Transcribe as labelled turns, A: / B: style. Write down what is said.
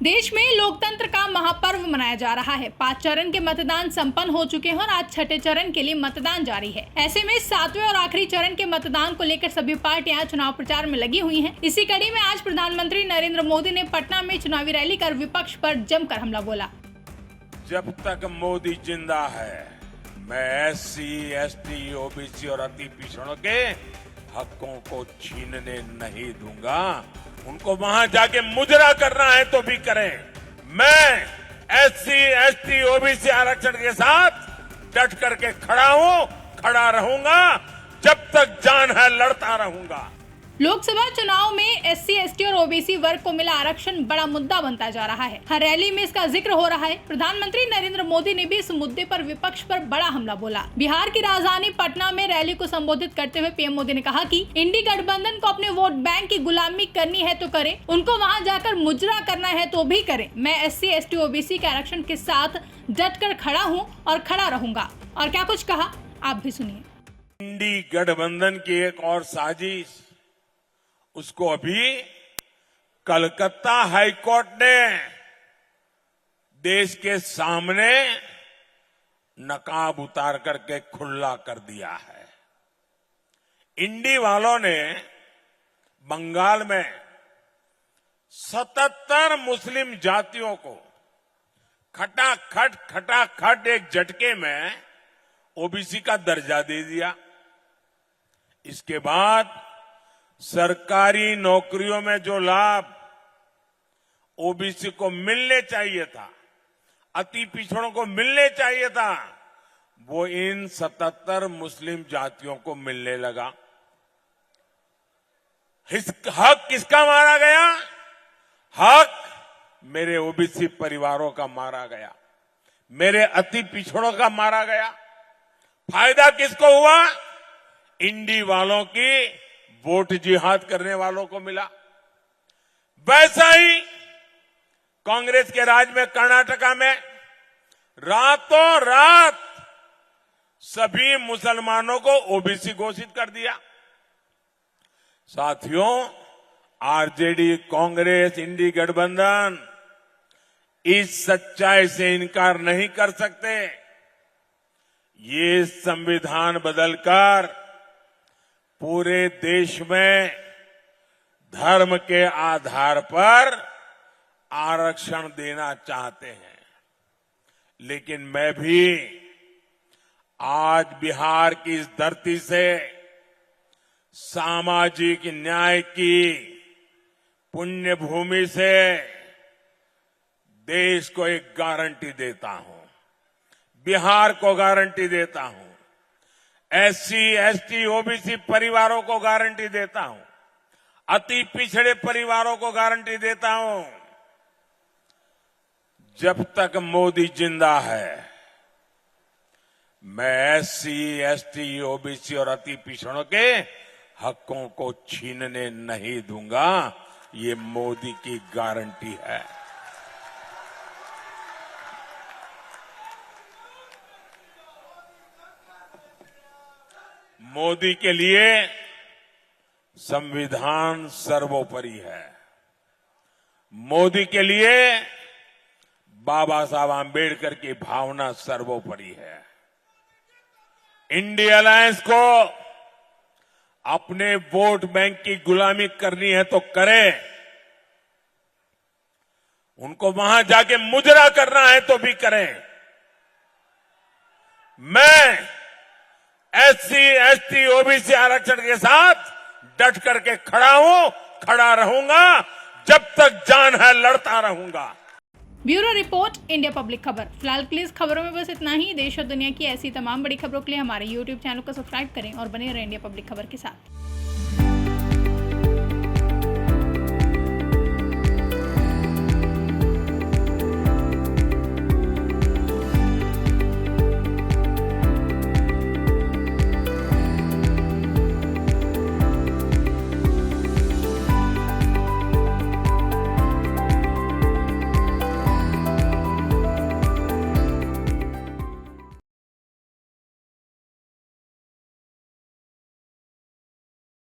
A: देश में लोकतंत्र का महापर्व मनाया जा रहा है। 5 चरण के मतदान संपन्न हो चुके हैं और आज छठे चरण के लिए मतदान जारी है। ऐसे में 7वें और आखिरी चरण के मतदान को लेकर सभी पार्टियां चुनाव प्रचार में लगी हुई हैं। इसी कड़ी में आज प्रधानमंत्री नरेंद्र मोदी ने पटना में चुनावी रैली कर विपक्ष पर जमकर हमला बोला।
B: जब तक मोदी जिंदा है, मैं SC, ST, OBC और अति पिछड़ों के हकों को छीनने नहीं दूंगा। उनको वहां जाके मुजरा करना है तो भी करें। मैं SC, ST, OBC आरक्षण के साथ डट करके खड़ा हूं, खड़ा रहूंगा। जब तक जान है लड़ता रहूंगा।
A: लोकसभा चुनाव में SC, ST और OBC वर्ग को मिला आरक्षण बड़ा मुद्दा बनता जा रहा है। हर रैली में इसका जिक्र हो रहा है। प्रधानमंत्री नरेंद्र मोदी ने भी इस मुद्दे पर विपक्ष पर बड़ा हमला बोला। बिहार की राजधानी पटना में रैली को संबोधित करते हुए PM मोदी ने कहा कि इंडी गठबंधन को अपने वोट बैंक की गुलामी करनी है तो करे, उनको वहां जाकर मुजरा करना है तो भी करे। मैं SC, ST, OBC के आरक्षण के साथ डट कर खड़ा हूँ और खड़ा रहूंगा। और क्या कुछ कहा, आप भी सुनिए।
B: इंडी गठबंधन की एक और साजिश, उसको अभी कलकत्ता हाईकोर्ट ने देश के सामने नकाब उतार करके खुला कर दिया है। इंडी वालों ने बंगाल में 77 मुस्लिम जातियों को खटाखट एक झटके में OBC का दर्जा दे दिया। इसके बाद सरकारी नौकरियों में जो लाभ OBC को मिलने चाहिए था, अति पिछड़ों को मिलने चाहिए था, वो इन 77 मुस्लिम जातियों को मिलने लगा। हक किसका मारा गया? हक मेरे OBC परिवारों का मारा गया, मेरे अति पिछड़ों का मारा गया। फायदा किसको हुआ? इंडी वालों की वोट जिहाद करने वालों को मिला। वैसा ही कांग्रेस के राज में कर्नाटका में रातों रात सभी मुसलमानों को OBC घोषित कर दिया। साथियों, RJD, कांग्रेस, इंडी गठबंधन इस सच्चाई से इनकार नहीं कर सकते। ये संविधान बदलकर पूरे देश में धर्म के आधार पर आरक्षण देना चाहते हैं। लेकिन मैं भी आज बिहार की इस धरती से सामाजिक न्याय की पुण्य भूमि से देश को एक गारंटी देता हूं, बिहार को गारंटी देता हूं, SC, ST, OBC परिवारों को गारंटी देता हूं, अति पिछड़े परिवारों को गारंटी देता हूं। जब तक मोदी जिंदा है, मैं SC, ST, OBC और अति पिछड़ों के हकों को छीनने नहीं दूंगा। ये मोदी की गारंटी है। मोदी के लिए संविधान सर्वोपरि है। मोदी के लिए बाबा साहब आंबेडकर की भावना सर्वोपरि है। इंडिया अलायंस को अपने वोट बैंक की गुलामी करनी है तो करे, उनको वहां जाके मुजरा करना है तो भी करें। मैं SC, ST, OBC आरक्षण के साथ डट करके खड़ा हूं, खड़ा रहूंगा। जब तक जान है लड़ता रहूंगा।
A: ब्यूरो रिपोर्ट, इंडिया पब्लिक खबर। फिलहाल के लिए इस खबरों में बस इतना ही। देश और दुनिया की ऐसी तमाम बड़ी खबरों के लिए हमारे YouTube चैनल को सब्सक्राइब करें और बने रहें इंडिया पब्लिक खबर के साथ।